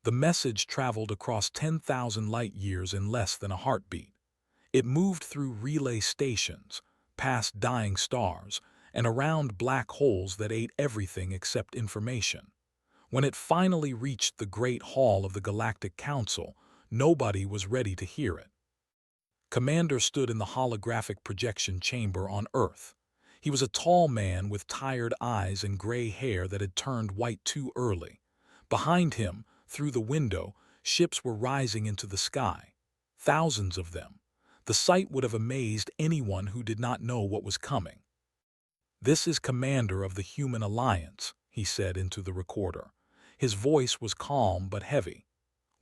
The message traveled across 10,000 light-years in less than a heartbeat. It moved through relay stations, past dying stars, and around black holes that ate everything except information. When it finally reached the Great Hall of the Galactic Council, nobody was ready to hear it. Commander stood in the holographic projection chamber on Earth. He was a tall man with tired eyes and gray hair that had turned white too early. Behind him, through the window, ships were rising into the sky. Thousands of them. The sight would have amazed anyone who did not know what was coming. "This is Commander of the Human Alliance," he said into the recorder. His voice was calm but heavy.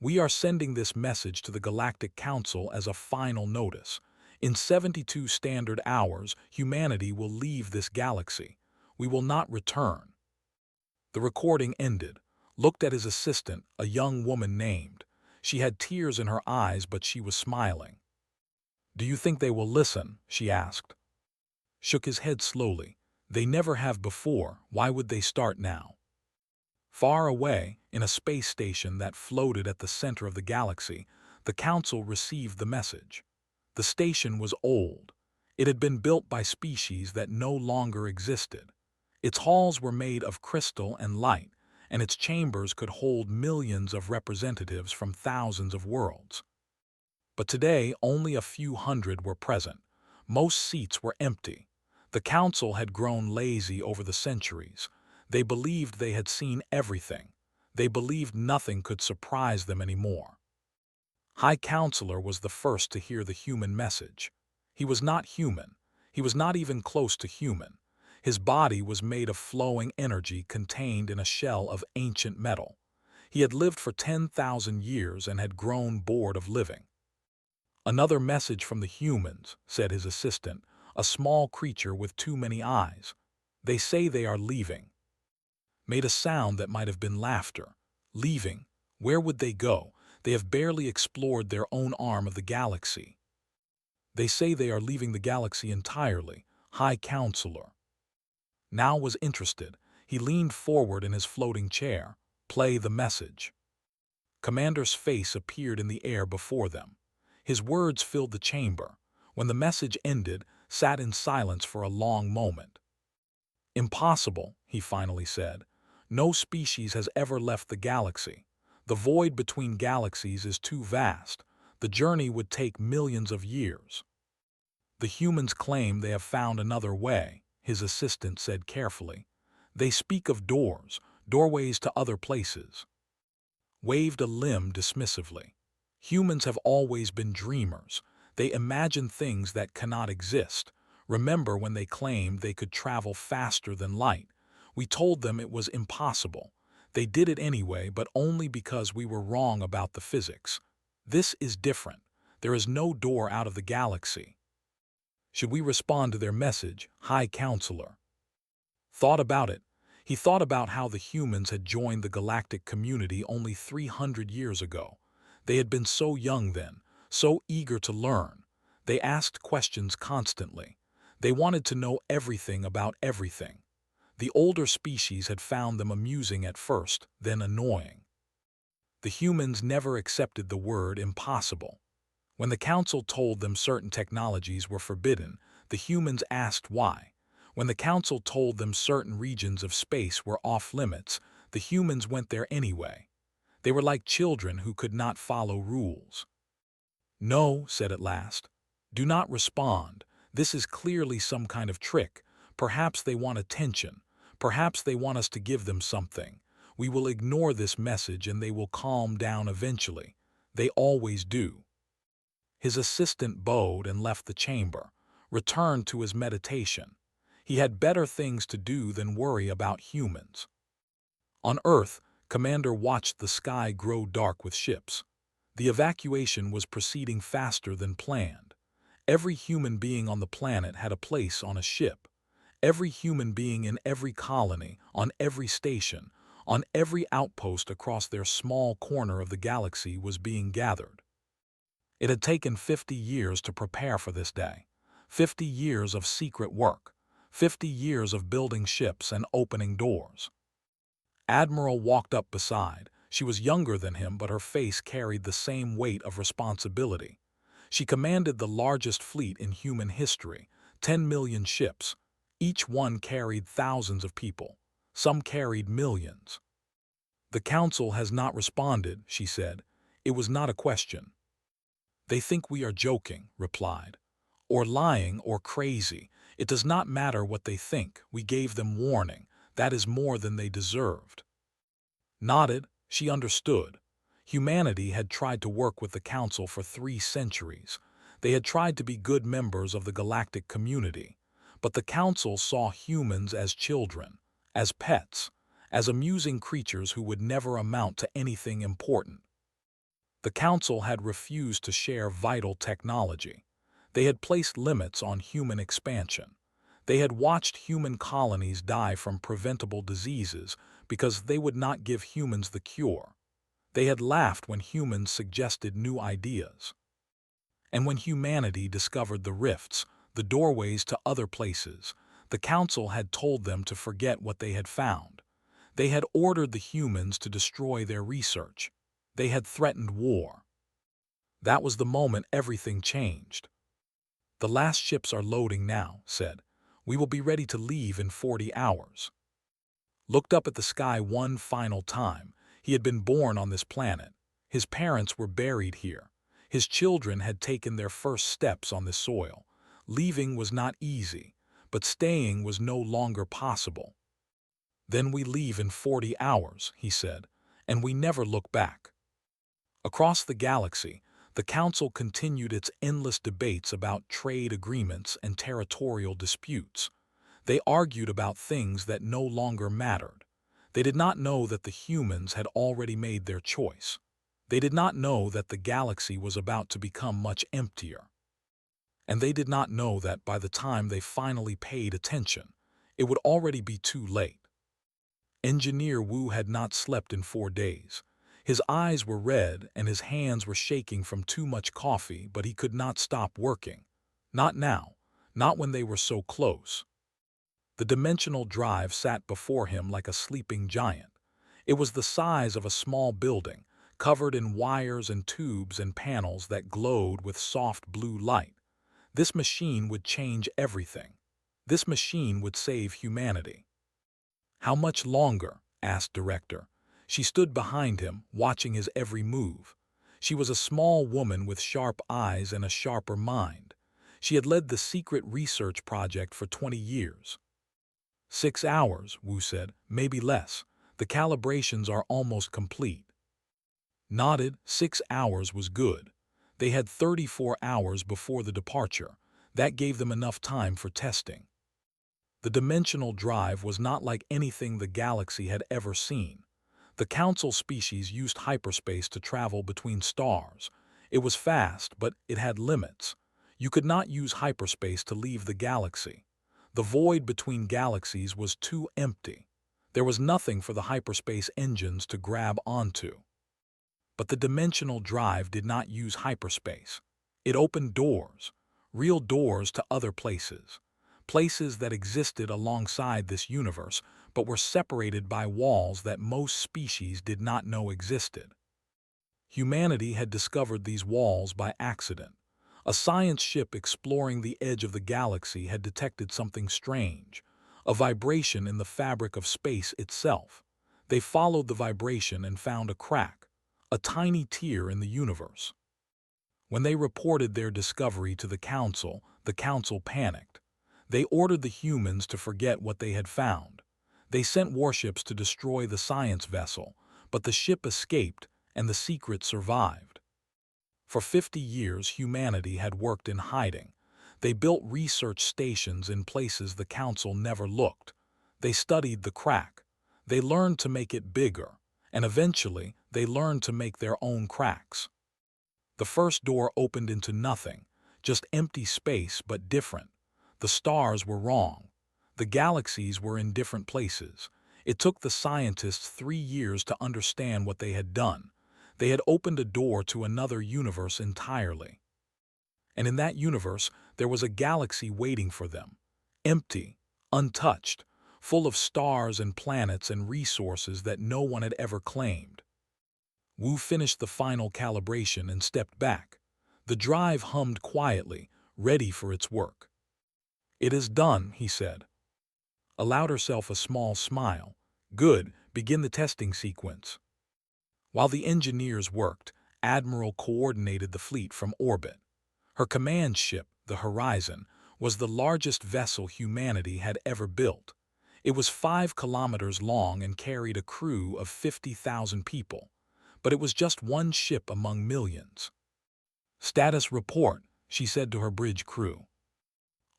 "We are sending this message to the Galactic Council as a final notice. In 72 standard hours, humanity will leave this galaxy. We will not return." The recording ended. Looked at his assistant, a young woman named. She had tears in her eyes, but she was smiling. "Do you think they will listen?" she asked. Shook his head slowly. "They never have before. Why would they start now?" Far away, in a space station that floated at the center of the galaxy, the Council received the message. The station was old. It had been built by species that no longer existed. Its halls were made of crystal and light, and its chambers could hold millions of representatives from thousands of worlds. But today, only a few hundred were present. Most seats were empty. The Council had grown lazy over the centuries. They believed they had seen everything. They believed nothing could surprise them anymore. High Counselor was the first to hear the human message. He was not human. He was not even close to human. His body was made of flowing energy contained in a shell of ancient metal. He had lived for 10,000 years and had grown bored of living. "Another message from the humans," said his assistant, a small creature with too many eyes. "They say they are leaving." Made a sound that might have been laughter. Leaving? Where would they go? They have barely explored their own arm of the galaxy. "They say they are leaving the galaxy entirely." High Counselor now was interested. He leaned forward in his floating chair. "Play the message." Commander's face appeared in the air before them. His words filled the chamber. When the message ended, sat in silence for a long moment. "Impossible," he finally said. "No species has ever left the galaxy. The void between galaxies is too vast. The journey would take millions of years." "The humans claim they have found another way," his assistant said carefully. "They speak of doors, doorways to other places." Waved a limb dismissively. "Humans have always been dreamers. They imagine things that cannot exist. Remember when they claimed they could travel faster than light? We told them it was impossible. They did it anyway, but only because we were wrong about the physics. This is different. There is no door out of the galaxy." "Should we respond to their message?" High Counselor thought about it. He thought about how the humans had joined the galactic community only 300 years ago. They had been so young then, so eager to learn. They asked questions constantly. They wanted to know everything about everything. The older species had found them amusing at first, then annoying. The humans never accepted the word impossible. When the Council told them certain technologies were forbidden, the humans asked why. When the Council told them certain regions of space were off-limits, the humans went there anyway. They were like children who could not follow rules. "No," said at last. "Do not respond. This is clearly some kind of trick. Perhaps they want attention. Perhaps they want us to give them something. We will ignore this message and they will calm down eventually. They always do." His assistant bowed and left the chamber, returned to his meditation. He had better things to do than worry about humans. On Earth, Commander watched the sky grow dark with ships. The evacuation was proceeding faster than planned. Every human being on the planet had a place on a ship. Every human being in every colony, on every station, on every outpost across their small corner of the galaxy was being gathered. It had taken 50 years to prepare for this day. 50 years of secret work. 50 years of building ships and opening doors. Admiral walked up beside, She was younger than him, but her face carried the same weight of responsibility. She commanded the largest fleet in human history, 10 million ships. Each one carried thousands of people. Some carried millions. "The council has not responded," she said. "It was not a question." "They think we are joking," replied. "Or lying or crazy. It does not matter what they think. We gave them warning. That is more than they deserved." Nodded, she understood. Humanity had tried to work with the Council for 3 centuries. They had tried to be good members of the galactic community. But the Council saw humans as children, as pets, as amusing creatures who would never amount to anything important. The Council had refused to share vital technology. They had placed limits on human expansion. They had watched human colonies die from preventable diseases because they would not give humans the cure. They had laughed when humans suggested new ideas. And when humanity discovered the rifts, the doorways to other places, the Council had told them to forget what they had found. They had ordered the humans to destroy their research. They had threatened war. That was the moment everything changed. "The last ships are loading now," said. "We will be ready to leave in 40 hours." Looked up at the sky one final time. He had been born on this planet. His parents were buried here. His children had taken their first steps on this soil. Leaving was not easy, but staying was no longer possible. "Then we leave in 40 hours," he said, "and we never look back." Across the galaxy, the Council continued its endless debates about trade agreements and territorial disputes. They argued about things that no longer mattered. They did not know that the humans had already made their choice. They did not know that the galaxy was about to become much emptier. And they did not know that by the time they finally paid attention, it would already be too late. Engineer Wu had not slept in 4 days. His eyes were red and his hands were shaking from too much coffee, but he could not stop working. Not now, not when they were so close. The dimensional drive sat before him like a sleeping giant. It was the size of a small building, covered in wires and tubes and panels that glowed with soft blue light. This machine would change everything. This machine would save humanity. "How much longer?" asked Director. She stood behind him, watching his every move. She was a small woman with sharp eyes and a sharper mind. She had led the secret research project for 20 years. 6 hours, Wu said, maybe less. The calibrations are almost complete. Nodded, 6 hours was good. They had 34 hours before the departure. That gave them enough time for testing. The dimensional drive was not like anything the galaxy had ever seen. The Council species used hyperspace to travel between stars. It was fast, but it had limits. You could not use hyperspace to leave the galaxy. The void between galaxies was too empty. There was nothing for the hyperspace engines to grab onto. But the dimensional drive did not use hyperspace. It opened doors, real doors to other places. Places that existed alongside this universe, but were separated by walls that most species did not know existed. Humanity had discovered these walls by accident. A science ship exploring the edge of the galaxy had detected something strange, a vibration in the fabric of space itself. They followed the vibration and found a crack, a tiny tear in the universe. When they reported their discovery to the Council panicked. They ordered the humans to forget what they had found. They sent warships to destroy the science vessel, but the ship escaped and the secret survived. For 50 years, humanity had worked in hiding. They built research stations in places the Council never looked. They studied the crack. They learned to make it bigger, and eventually they learned to make their own cracks. The first door opened into nothing, just empty space but different. The stars were wrong. The galaxies were in different places. It took the scientists 3 years to understand what they had done. They had opened a door to another universe entirely. And in that universe, there was a galaxy waiting for them. Empty, untouched, full of stars and planets and resources that no one had ever claimed. Wu finished the final calibration and stepped back. The drive hummed quietly, ready for its work. "It is done," he said. Allowed herself a small smile. "Good, begin the testing sequence." While the engineers worked, Admiral coordinated the fleet from orbit. Her command ship, the Horizon, was the largest vessel humanity had ever built. It was 5 kilometers long and carried a crew of 50,000 people. But it was just one ship among millions. "Status report," she said to her bridge crew.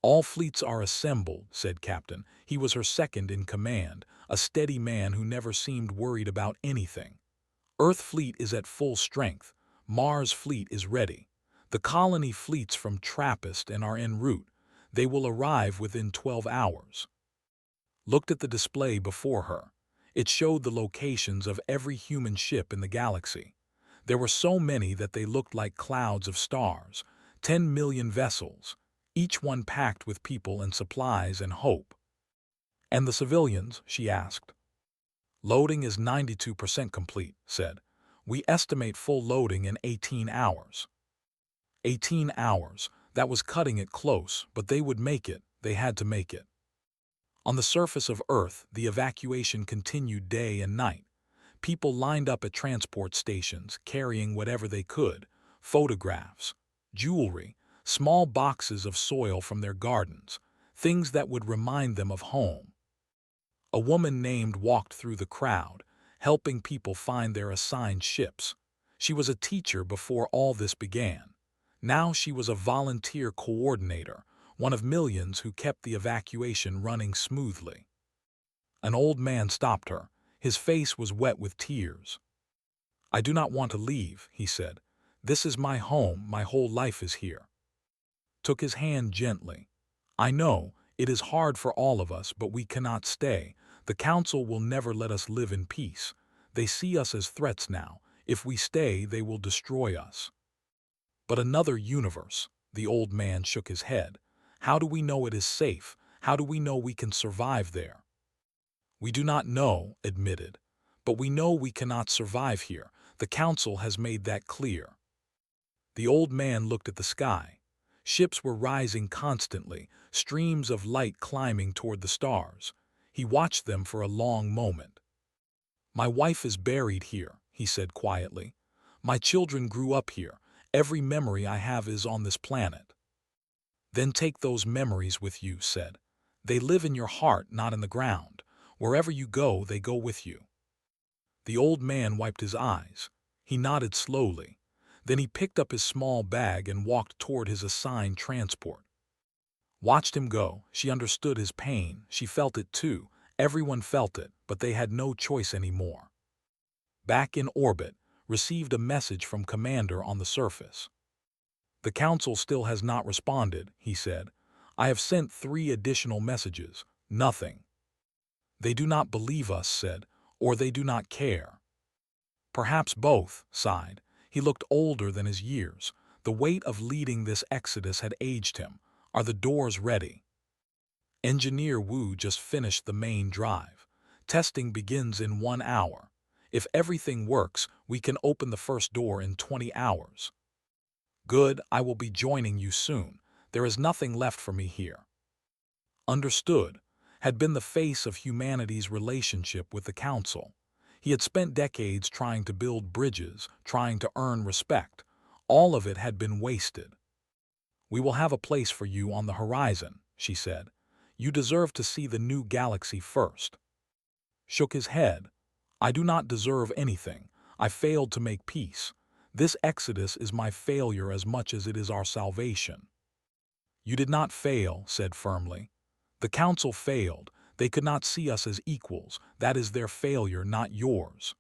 "All fleets are assembled," said Captain. He was her second in command, a steady man who never seemed worried about anything. "Earth fleet is at full strength. Mars fleet is ready. The colony fleets from Trappist and are en route. They will arrive within 12 hours. Looked at the display before her. It showed the locations of every human ship in the galaxy. There were so many that they looked like clouds of stars. 10 million vessels, each one packed with people and supplies and hope. "And the civilians?" she asked. "Loading is 92% complete," said. "We estimate full loading in 18 hours. 18 hours, that was cutting it close, but they would make it, they had to make it. On the surface of Earth, the evacuation continued day and night. People lined up at transport stations, carrying whatever they could, photographs, jewelry, small boxes of soil from their gardens, things that would remind them of home. A woman named walked through the crowd, helping people find their assigned ships. She was a teacher before all this began. Now she was a volunteer coordinator, one of millions who kept the evacuation running smoothly. An old man stopped her. His face was wet with tears. "I do not want to leave," he said. "This is my home, my whole life is here." Took his hand gently. "I know, it is hard for all of us, but we cannot stay. The Council will never let us live in peace. They see us as threats now. If we stay, they will destroy us." "But another universe," the old man shook his head. "How do we know it is safe? How do we know we can survive there?" "We do not know," admitted. "But we know we cannot survive here. The Council has made that clear." The old man looked at the sky. Ships were rising constantly, streams of light climbing toward the stars. He watched them for a long moment. "My wife is buried here," he said quietly. "My children grew up here. Every memory I have is on this planet." "Then take those memories with you," said. "They live in your heart, not in the ground. Wherever you go, they go with you." The old man wiped his eyes. He nodded slowly. Then he picked up his small bag and walked toward his assigned transport. Watched him go. She understood his pain. She felt it too. Everyone felt it, but they had no choice anymore. Back in orbit, received a message from Commander on the surface. "The Council still has not responded," he said. "I have sent 3 additional messages. Nothing." "They do not believe us," said, "or they do not care." "Perhaps both," sighed. He looked older than his years. The weight of leading this exodus had aged him. "Are the doors ready?" Engineer Wu just finished the main drive. "Testing begins in 1 hour. If everything works, we can open the first door in 20 hours. "Good, I will be joining you soon. There is nothing left for me here." "Understood," had been the face of humanity's relationship with the Council. He had spent decades trying to build bridges, trying to earn respect. All of it had been wasted. "We will have a place for you on the horizon," she said. "You deserve to see the new galaxy first." Shook his head. "I do not deserve anything. I failed to make peace. This exodus is my failure as much as it is our salvation." "You did not fail," said firmly. "The Council failed. They could not see us as equals. That is their failure, not yours."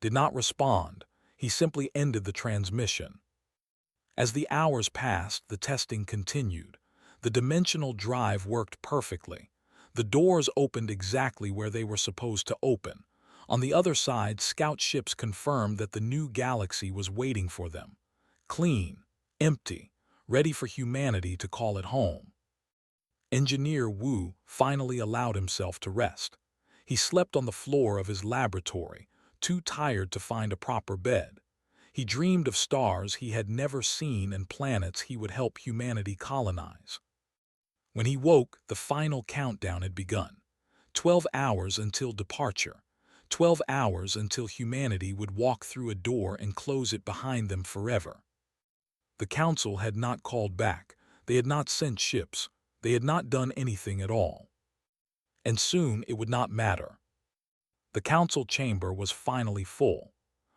Did not respond. He simply ended the transmission. As the hours passed, the testing continued. The dimensional drive worked perfectly. The doors opened exactly where they were supposed to open. On the other side, scout ships confirmed that the new galaxy was waiting for them. Clean, empty, ready for humanity to call it home. Engineer Wu finally allowed himself to rest. He slept on the floor of his laboratory, too tired to find a proper bed. He dreamed of stars he had never seen and planets he would help humanity colonize. When he woke, the final countdown had begun. 12 hours until departure. 12 hours until humanity would walk through a door and close it behind them forever. The Council had not called back. They had not sent ships. They had not done anything at all. And soon it would not matter. The Council chamber was finally full.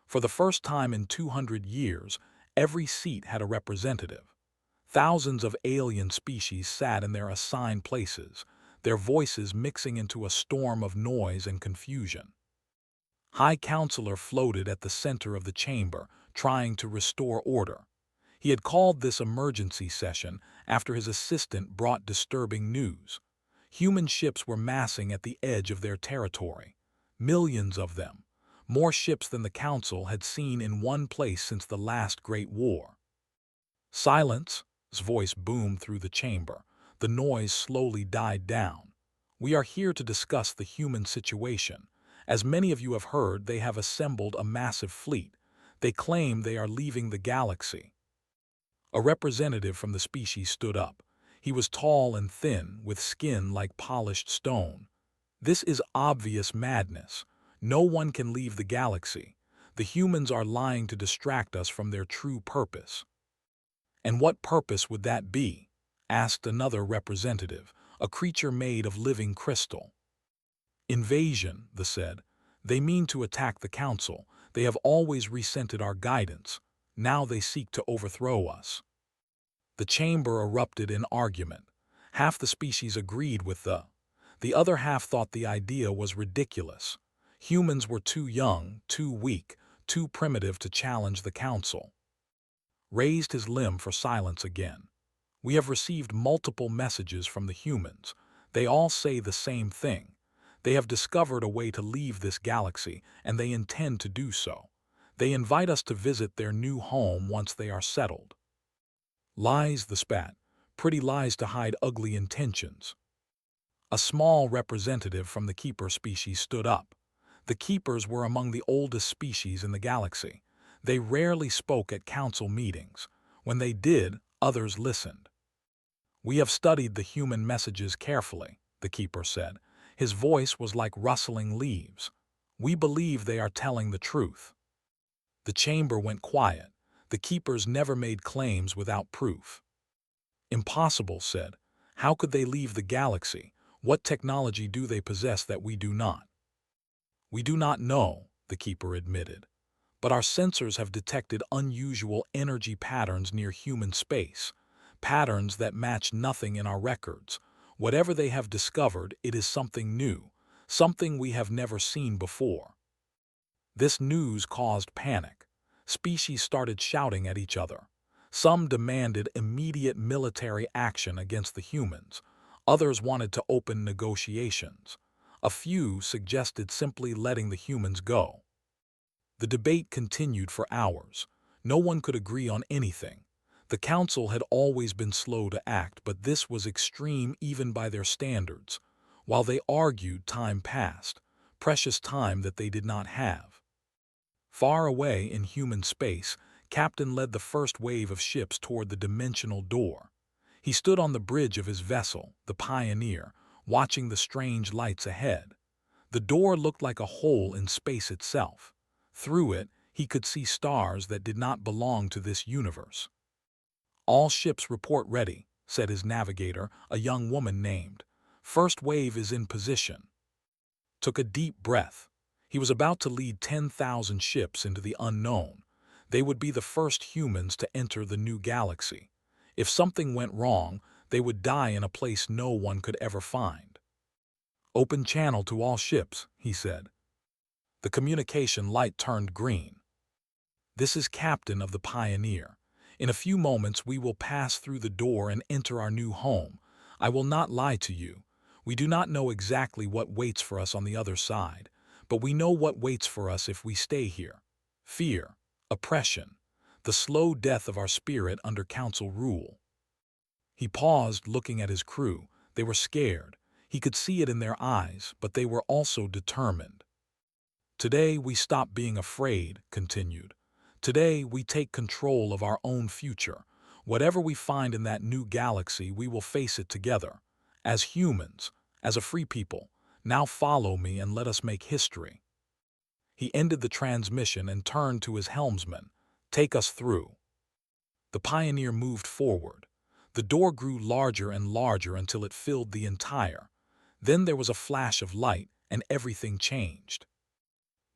For the first time in 200 years, every seat had a representative. Thousands of alien species sat in their assigned places, their voices mixing into a storm of noise and confusion. High Counselor floated at the center of the chamber, trying to restore order. He had called this emergency session after his assistant brought disturbing news. Human ships were massing at the edge of their territory. Millions of them. More ships than the Council had seen in one place since the last Great War. "Silence!" His voice boomed through the chamber. The noise slowly died down. "We are here to discuss the human situation. As many of you have heard, they have assembled a massive fleet. They claim they are leaving the galaxy." A representative from the species stood up. He was tall and thin, with skin like polished stone. "This is obvious madness. No one can leave the galaxy. The humans are lying to distract us from their true purpose." "And what purpose would that be?" asked another representative, a creature made of living crystal. "Invasion," they said. "They mean to attack the Council. They have always resented our guidance. Now they seek to overthrow us." The chamber erupted in argument. Half the species agreed with the other half thought the idea was ridiculous. Humans were too young, too weak, too primitive to challenge the Council. Raised his limb for silence again. "We have received multiple messages from the humans. They all say the same thing. They have discovered a way to leave this galaxy, and they intend to do so. They invite us to visit their new home once they are settled." "Lies," the spat. "Pretty lies to hide ugly intentions." A small representative from the Keeper species stood up. The Keepers were among the oldest species in the galaxy. They rarely spoke at Council meetings. When they did, others listened. "We have studied the human messages carefully," the Keeper said. His voice was like rustling leaves. "We believe they are telling the truth." The chamber went quiet. The Keepers never made claims without proof. "Impossible," said. "How could they leave the galaxy? What technology do they possess that we do not?" "We do not know," the Keeper admitted. "But our sensors have detected unusual energy patterns near human space, patterns that match nothing in our records. Whatever they have discovered, it is something new, something we have never seen before." This news caused panic. Species started shouting at each other. Some demanded immediate military action against the humans. Others wanted to open negotiations. A few suggested simply letting the humans go. The debate continued for hours. No one could agree on anything. The Council had always been slow to act, but this was extreme even by their standards. While they argued, time passed, precious time that they did not have. Far away in human space, Captain led the first wave of ships toward the dimensional door. He stood on the bridge of his vessel, the Pioneer, watching the strange lights ahead. The door looked like a hole in space itself. Through it, he could see stars that did not belong to this universe. "All ships report ready," said his navigator, a young woman named. "First wave is in position." Took a deep breath. He was about to lead 10,000 ships into the unknown. They would be the first humans to enter the new galaxy. If something went wrong, they would die in a place no one could ever find. "Open channel to all ships," he said. The communication light turned green. "This is Captain of the Pioneer. In a few moments we will pass through the door and enter our new home. I will not lie to you. We do not know exactly what waits for us on the other side, but we know what waits for us if we stay here. Fear, oppression, the slow death of our spirit under Council rule." He paused, looking at his crew. They were scared. He could see it in their eyes, but they were also determined. Today we stop being afraid, continued. Today we take control of our own future. Whatever we find in that new galaxy, we will face it together. As humans, as a free people, now follow me and let us make history." He ended the transmission and turned to his helmsman. "Take us through." The pioneer moved forward. The door grew larger and larger until it filled the entire. Then there was a flash of light, and everything changed.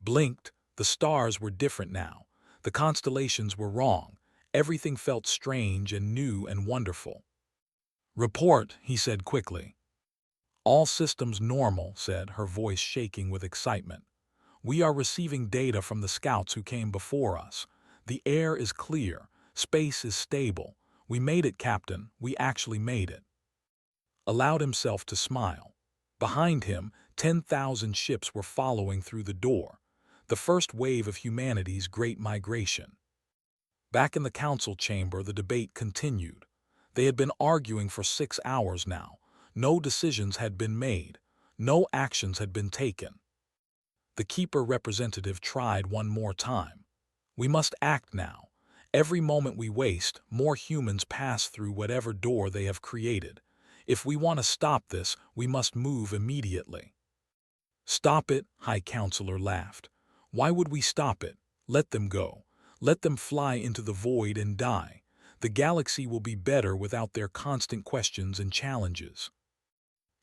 Blinked, the stars were different now. The constellations were wrong. Everything felt strange and new and wonderful. "Report," he said quickly. "All systems normal," said, her voice shaking with excitement. "We are receiving data from the scouts who came before us. The air is clear. Space is stable. We made it, Captain. We actually made it." Allowed himself to smile. Behind him, 10,000 ships were following through the door. The first wave of humanity's great migration. Back in the council chamber, the debate continued. They had been arguing for 6 hours now. No decisions had been made. No actions had been taken. The Keeper representative tried one more time. "We must act now. Every moment we waste, more humans pass through whatever door they have created. If we want to stop this, we must move immediately." "Stop it," High Counselor laughed. "Why would we stop it? Let them go. Let them fly into the void and die. The galaxy will be better without their constant questions and challenges."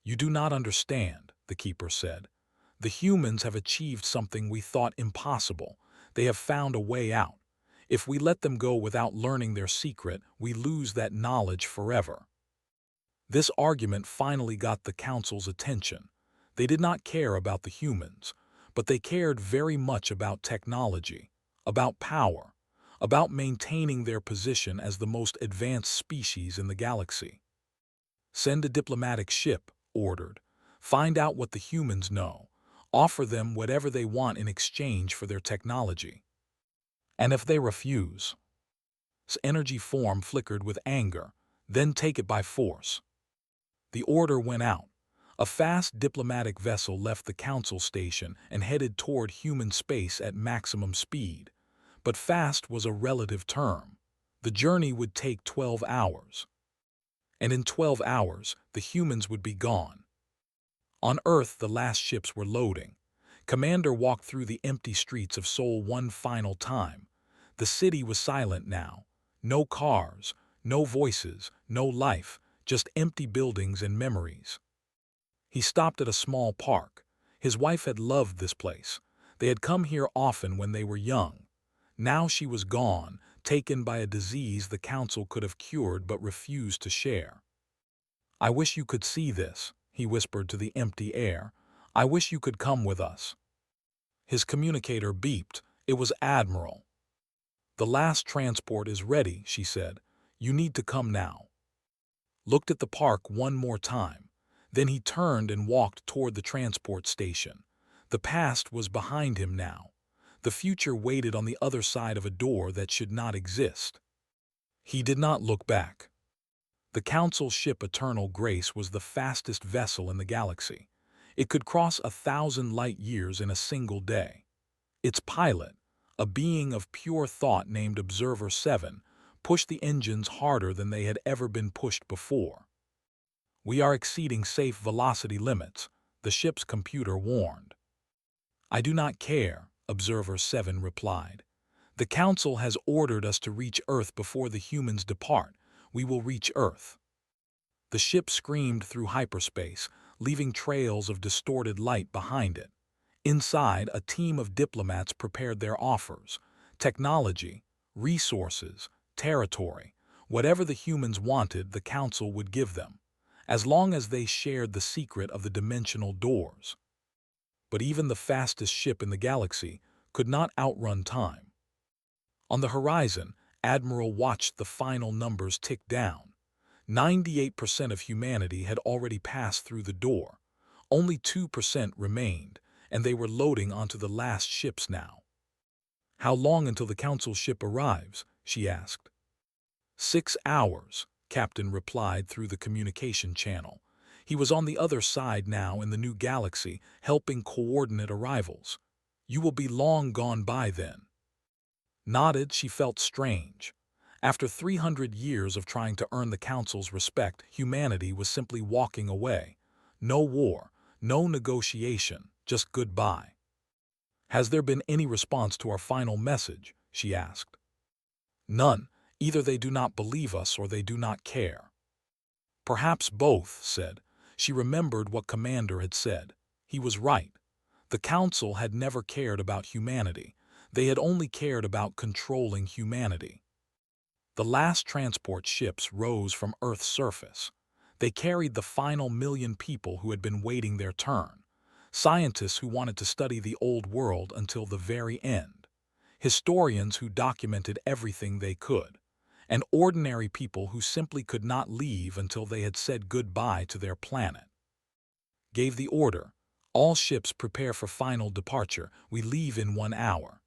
"You do not understand," the Keeper said. "The humans have achieved something we thought impossible. They have found a way out. If we let them go without learning their secret, we lose that knowledge forever." This argument finally got the Council's attention. They did not care about the humans, but they cared very much about technology, about power, about maintaining their position as the most advanced species in the galaxy. "Send a diplomatic ship," ordered. "Find out what the humans know. Offer them whatever they want in exchange for their technology. And if they refuse—" His energy form flickered with anger. "Then take it by force." The order went out. A fast diplomatic vessel left the council station and headed toward human space at maximum speed. But fast was a relative term. The journey would take 12 hours. And in 12 hours, the humans would be gone. On Earth, the last ships were loading. Commander walked through the empty streets of Seoul one final time. The city was silent now. No cars, no voices, no life, just empty buildings and memories. He stopped at a small park. His wife had loved this place. They had come here often when they were young. Now she was gone, taken by a disease the council could have cured but refused to share. "I wish you could see this," he whispered to the empty air. "I wish you could come with us." His communicator beeped. It was Admiral. "The last transport is ready," she said. "You need to come now." Looked at the park one more time. Then he turned and walked toward the transport station. The past was behind him now. The future waited on the other side of a door that should not exist. He did not look back. The Council ship Eternal Grace was the fastest vessel in the galaxy. It could cross 1,000 light-years in a single day. Its pilot, a being of pure thought named Observer 7, pushed the engines harder than they had ever been pushed before. "We are exceeding safe velocity limits," the ship's computer warned. "I do not care," Observer 7 replied. "The Council has ordered us to reach Earth before the humans depart. We will reach Earth." The ship screamed through hyperspace, leaving trails of distorted light behind it. Inside, a team of diplomats prepared their offers. Technology, resources, territory, whatever the humans wanted, the Council would give them, as long as they shared the secret of the dimensional doors. But even the fastest ship in the galaxy could not outrun time. On the horizon, Admiral watched the final numbers tick down. 98% of humanity had already passed through the door. Only 2% remained, and they were loading onto the last ships now. "How long until the Council ship arrives?" she asked. 6 hours, Captain replied through the communication channel. He was on the other side now in the new galaxy, helping coordinate arrivals. You will be long gone by then." Nodded, she felt strange. After 300 years of trying to earn the Council's respect, humanity was simply walking away. No war, no negotiation, just goodbye. "Has there been any response to our final message?" she asked. "None. Either they do not believe us or they do not care." "Perhaps both," said. She remembered what Commander had said. He was right. The Council had never cared about humanity. They had only cared about controlling humanity. The last transport ships rose from Earth's surface. They carried the final 1,000,000 people who had been waiting their turn. Scientists who wanted to study the old world until the very end. Historians who documented everything they could. And ordinary people who simply could not leave until they had said goodbye to their planet. Gave the order. "All ships prepare for final departure. We leave in 1 hour."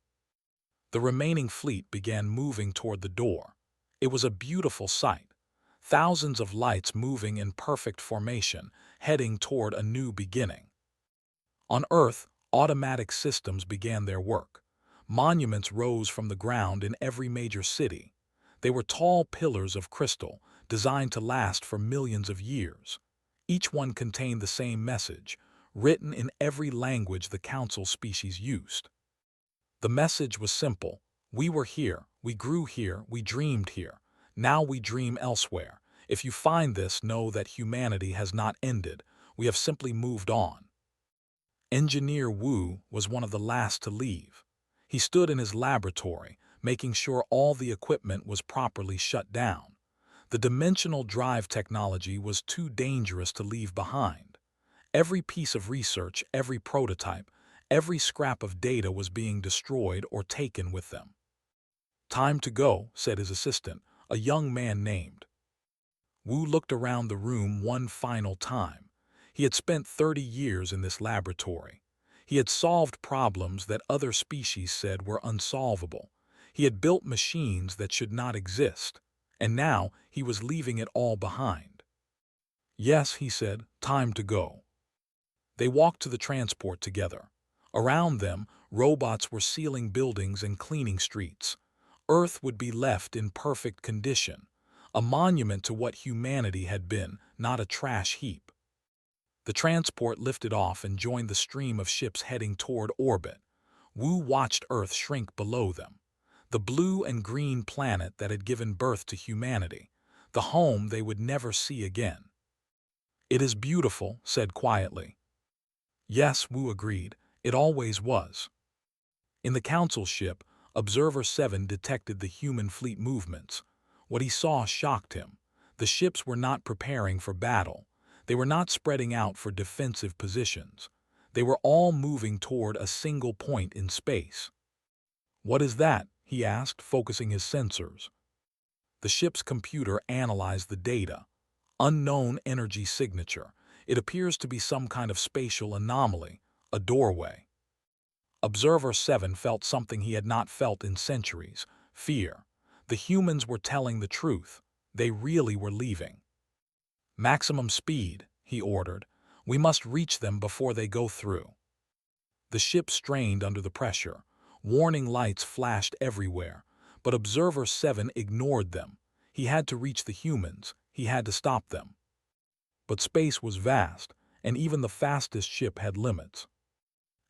The remaining fleet began moving toward the door. It was a beautiful sight. Thousands of lights moving in perfect formation, heading toward a new beginning. On Earth, automatic systems began their work. Monuments rose from the ground in every major city. They were tall pillars of crystal, designed to last for millions of years. Each one contained the same message, written in every language the Council species used. The message was simple. "We were here, we grew here, we dreamed here. Now we dream elsewhere. If you find this, know that humanity has not ended. We have simply moved on." Engineer Wu was one of the last to leave. He stood in his laboratory, making sure all the equipment was properly shut down. The dimensional drive technology was too dangerous to leave behind. Every piece of research, every prototype, every scrap of data was being destroyed or taken with them. "Time to go," said his assistant, a young man named. Wu looked around the room one final time. He had spent 30 years in this laboratory. He had solved problems that other species said were unsolvable. He had built machines that should not exist. And now he was leaving it all behind. "Yes," he said, "time to go." They walked to the transport together. Around them, robots were sealing buildings and cleaning streets. Earth would be left in perfect condition, a monument to what humanity had been, not a trash heap. The transport lifted off and joined the stream of ships heading toward orbit. Wu watched Earth shrink below them. The blue and green planet that had given birth to humanity, the home they would never see again. "It is beautiful," said quietly. "Yes," Wu agreed, "it always was." In the Council ship, Observer 7 detected the human fleet movements. What he saw shocked him. The ships were not preparing for battle. They were not spreading out for defensive positions. They were all moving toward a single point in space. "What is that?" he asked, focusing his sensors. The ship's computer analyzed the data. "Unknown energy signature. It appears to be some kind of spatial anomaly, a doorway." Observer 7 felt something he had not felt in centuries: fear. The humans were telling the truth. They really were leaving. "Maximum speed," he ordered. "We must reach them before they go through." The ship strained under the pressure. Warning lights flashed everywhere, but Observer 7 ignored them. He had to reach the humans. He had to stop them. But space was vast, and even the fastest ship had limits.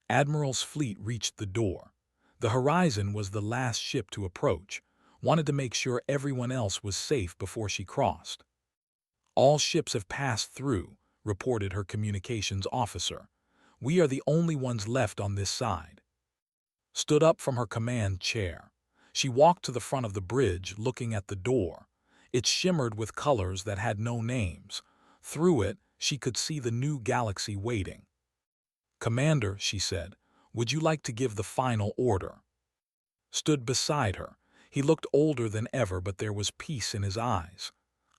Admiral's fleet reached the door. The Horizon was the last ship to approach, wanted to make sure everyone else was safe before she crossed. "All ships have passed through," reported her communications officer. "We are the only ones left on this side." Stood up from her command chair. She walked to the front of the bridge, looking at the door. It shimmered with colors that had no names. Through it, she could see the new galaxy waiting. "Commander," she said, "would you like to give the final order?" Stood beside her. He looked older than ever, but there was peace in his eyes.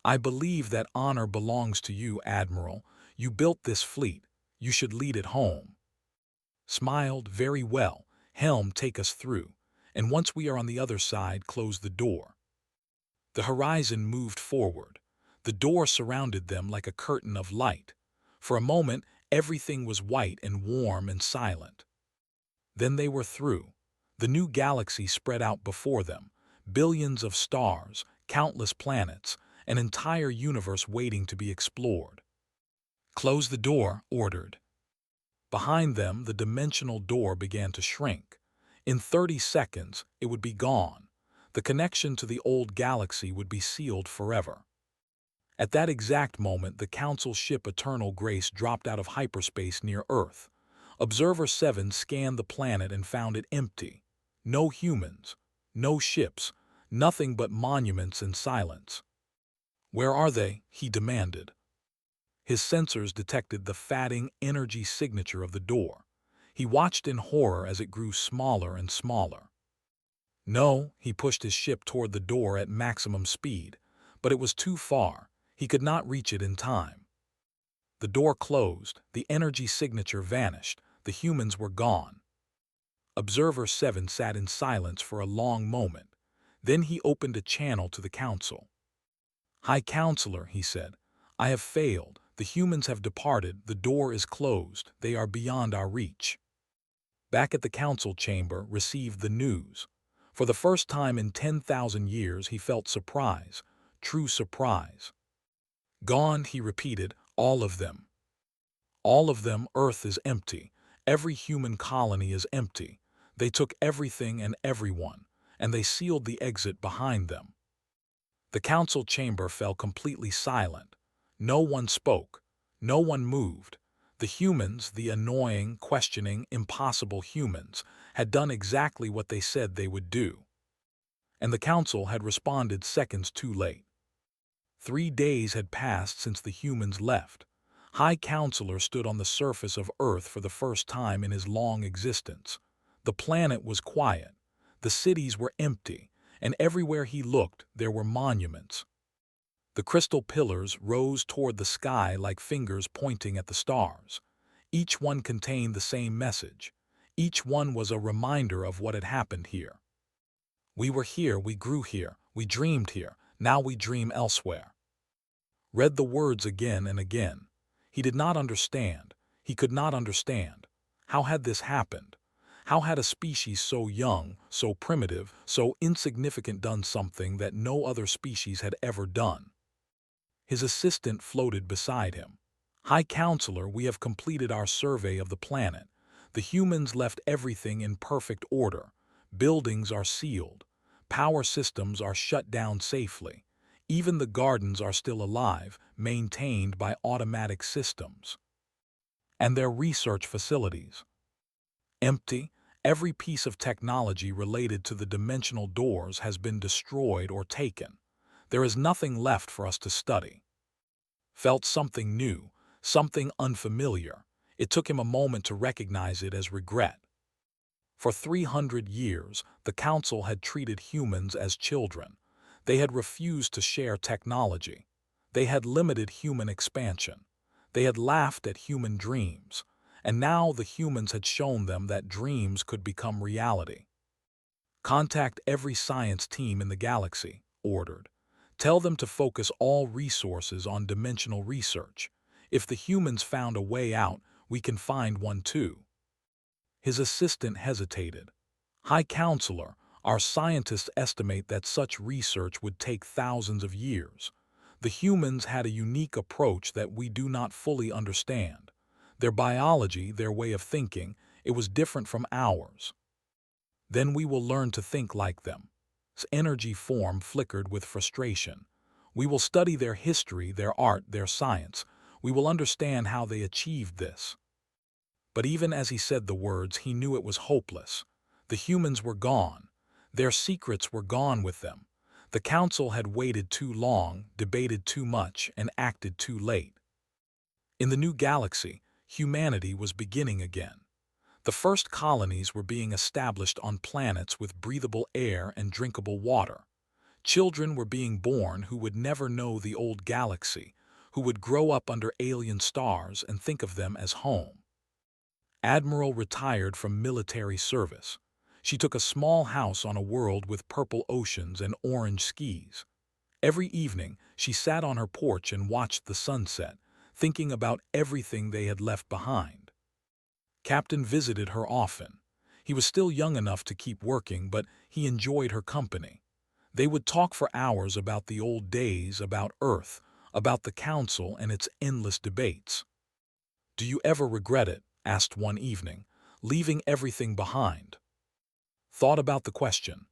"I believe that honor belongs to you, Admiral. You built this fleet. You should lead it home." Smiled. "Very well. Helm, take us through. And once we are on the other side, close the door." The Horizon moved forward. The door surrounded them like a curtain of light. For a moment, everything was white and warm and silent. Then they were through. The new galaxy spread out before them, billions of stars, countless planets, an entire universe waiting to be explored. "Close the door," ordered. Behind them, the dimensional door began to shrink. In 30 seconds, it would be gone. The connection to the old galaxy would be sealed forever. At that exact moment, the Council ship Eternal Grace dropped out of hyperspace near Earth. Observer 7 scanned the planet and found it empty. No humans, no ships, nothing but monuments and silence. "Where are they?" he demanded. His sensors detected the fatting energy signature of the door. He watched in horror as it grew smaller and smaller. No, he pushed his ship toward the door at maximum speed, but it was too far. He could not reach it in time. The door closed, the energy signature vanished, the humans were gone. Observer 7 sat in silence for a long moment. Then he opened a channel to the Council. "High Counselor," he said, "I have failed. The humans have departed, the door is closed, they are beyond our reach." Back at the Council chamber, received the news. For the first time in 10,000 years, he felt surprise, true surprise. "Gone," he repeated, "all of them. All of them. Earth is empty. Every human colony is empty. They took everything and everyone, and they sealed the exit behind them." The Council chamber fell completely silent. No one spoke. No one moved. The humans, the annoying, questioning, impossible humans, had done exactly what they said they would do. And the Council had responded seconds too late. 3 days had passed since the humans left. High Counselor stood on the surface of Earth for the first time in his long existence. The planet was quiet. The cities were empty, and everywhere he looked there were monuments. The crystal pillars rose toward the sky like fingers pointing at the stars. Each one contained the same message. Each one was a reminder of what had happened here. "We were here, we grew here, we dreamed here, now we dream elsewhere." Read the words again and again. He did not understand. He could not understand. How had this happened? How had a species so young, so primitive, so insignificant done something that no other species had ever done? His assistant floated beside him. "High Counselor, we have completed our survey of the planet. The humans left everything in perfect order. Buildings are sealed. Power systems are shut down safely. Even the gardens are still alive, maintained by automatic systems. And their research facilities. Empty. Every piece of technology related to the dimensional doors has been destroyed or taken. There is nothing left for us to study." Felt something new, something unfamiliar. It took him a moment to recognize it as regret. For 300 years, the Council had treated humans as children. They had refused to share technology. They had limited human expansion. They had laughed at human dreams. And now the humans had shown them that dreams could become reality. "Contact every science team in the galaxy," ordered. "Tell them to focus all resources on dimensional research. If the humans found a way out, we can find one too." His assistant hesitated. "High Counselor, our scientists estimate that such research would take thousands of years. The humans had a unique approach that we do not fully understand. Their biology, their way of thinking, it was different from ours. Then we will learn to think like them." His energy form flickered with frustration. "We will study their history, their art, their science. We will understand how they achieved this." But even as he said the words, he knew it was hopeless. The humans were gone. Their secrets were gone with them. The Council had waited too long, debated too much, and acted too late. In the new galaxy, humanity was beginning again. The first colonies were being established on planets with breathable air and drinkable water. Children were being born who would never know the old galaxy, who would grow up under alien stars and think of them as home. Admiral retired from military service. She took a small house on a world with purple oceans and orange skis. Every evening, she sat on her porch and watched the sunset, thinking about everything they had left behind. Captain visited her often. He was still young enough to keep working, but he enjoyed her company. They would talk for hours about the old days, about Earth, about the Council and its endless debates. "Do you ever regret it?" asked one evening, "leaving everything behind?" Thought about the question.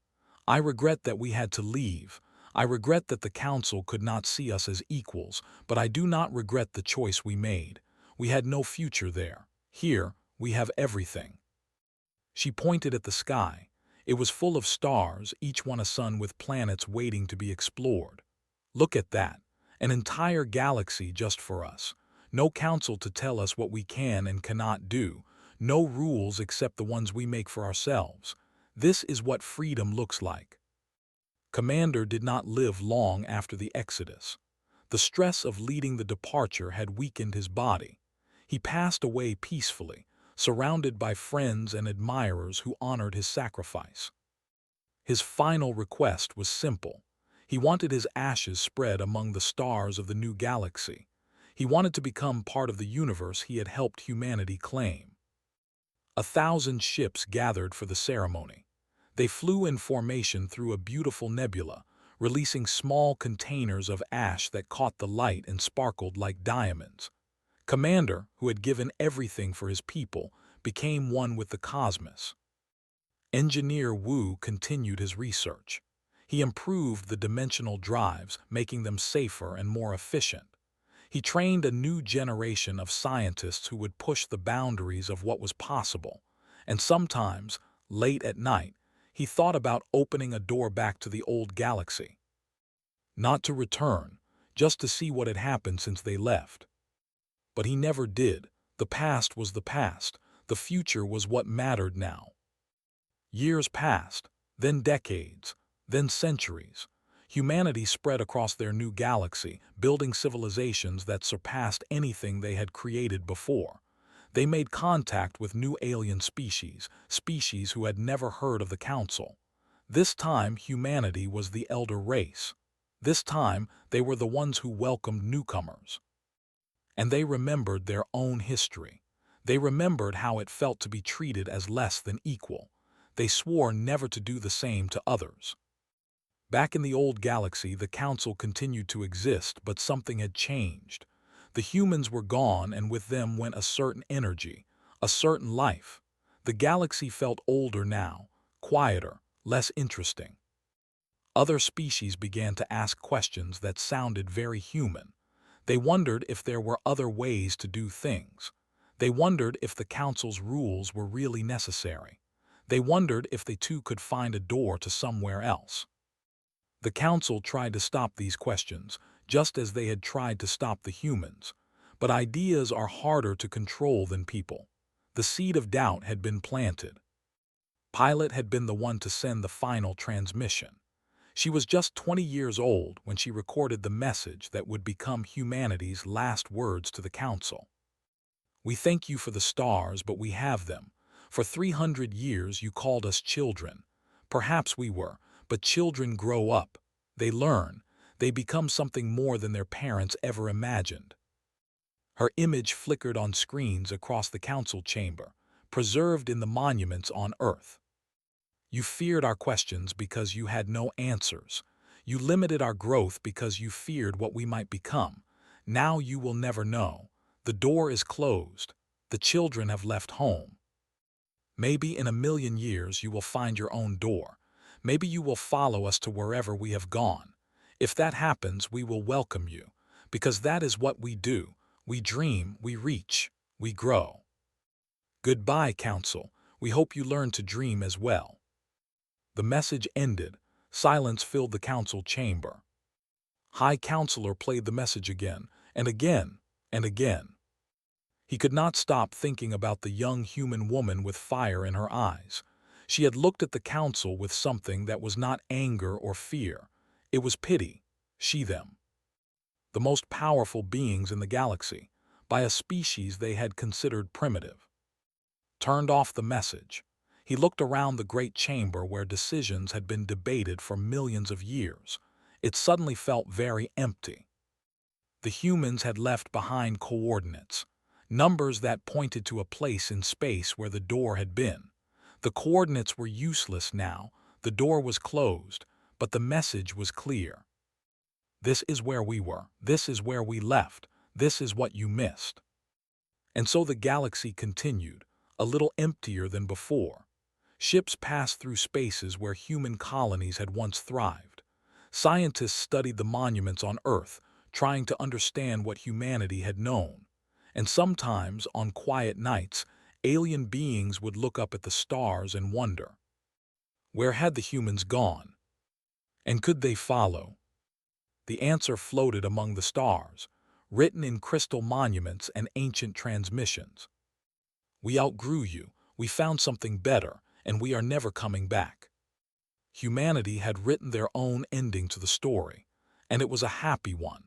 "I regret that we had to leave. I regret that the Council could not see us as equals, but I do not regret the choice we made. We had no future there. Here, we have everything." She pointed at the sky. It was full of stars, each one a sun with planets waiting to be explored. "Look at that. An entire galaxy just for us. No council to tell us what we can and cannot do. No rules except the ones we make for ourselves. This is what freedom looks like." Commander did not live long after the exodus. The stress of leading the departure had weakened his body. He passed away peacefully, surrounded by friends and admirers who honored his sacrifice. His final request was simple. He wanted his ashes spread among the stars of the new galaxy. He wanted to become part of the universe he had helped humanity claim. 1,000 ships gathered for the ceremony. They flew in formation through a beautiful nebula, releasing small containers of ash that caught the light and sparkled like diamonds. Commander, who had given everything for his people, became one with the cosmos. Engineer Wu continued his research. He improved the dimensional drives, making them safer and more efficient. He trained a new generation of scientists who would push the boundaries of what was possible. And sometimes, late at night, he thought about opening a door back to the old galaxy. Not to return, just to see what had happened since they left. But he never did. The past was the past. The future was what mattered now. Years passed, then decades, then centuries. Humanity spread across their new galaxy, building civilizations that surpassed anything they had created before. They made contact with new alien species, species who had never heard of the Council. This time, humanity was the elder race. This time, they were the ones who welcomed newcomers. And they remembered their own history. They remembered how it felt to be treated as less than equal. They swore never to do the same to others. Back in the old galaxy, the Council continued to exist, but something had changed. The humans were gone, and with them went a certain energy, a certain life. The galaxy felt older now, quieter, less interesting. Other species began to ask questions that sounded very human. They wondered if there were other ways to do things. They wondered if the Council's rules were really necessary. They wondered if they too could find a door to somewhere else. The Council tried to stop these questions, just as they had tried to stop the humans. But ideas are harder to control than people. The seed of doubt had been planted. Pilot had been the one to send the final transmission. She was just 20 years old when she recorded the message that would become humanity's last words to the Council. "We thank you for the stars, but we have them. For 300 years you called us children. Perhaps we were, but children grow up. They learn. They become something more than their parents ever imagined." Her image flickered on screens across the Council chamber, preserved in the monuments on Earth. "You feared our questions because you had no answers. You limited our growth because you feared what we might become. Now you will never know. The door is closed. The children have left home. Maybe in 1,000,000 years you will find your own door. Maybe you will follow us to wherever we have gone. If that happens, we will welcome you, because that is what we do. We dream, we reach, we grow. Goodbye, Council. We hope you learn to dream as well." The message ended. Silence filled the Council chamber. High Counselor played the message again, and again, and again. He could not stop thinking about the young human woman with fire in her eyes. She had looked at the Council with something that was not anger or fear. It was pity. She-them. The most powerful beings in the galaxy, by a species they had considered primitive. Turned off the message. He looked around the great chamber where decisions had been debated for millions of years. It suddenly felt very empty. The humans had left behind coordinates, numbers that pointed to a place in space where the door had been. The coordinates were useless now, the door was closed, but the message was clear. This is where we were, this is where we left, this is what you missed. And so the galaxy continued, a little emptier than before. Ships passed through spaces where human colonies had once thrived. Scientists studied the monuments on Earth, trying to understand what humanity had known. And sometimes, on quiet nights, alien beings would look up at the stars and wonder, where had the humans gone? And could they follow? The answer floated among the stars, written in crystal monuments and ancient transmissions. We outgrew you, we found something better, and we are never coming back. Humanity had written their own ending to the story, and it was a happy one.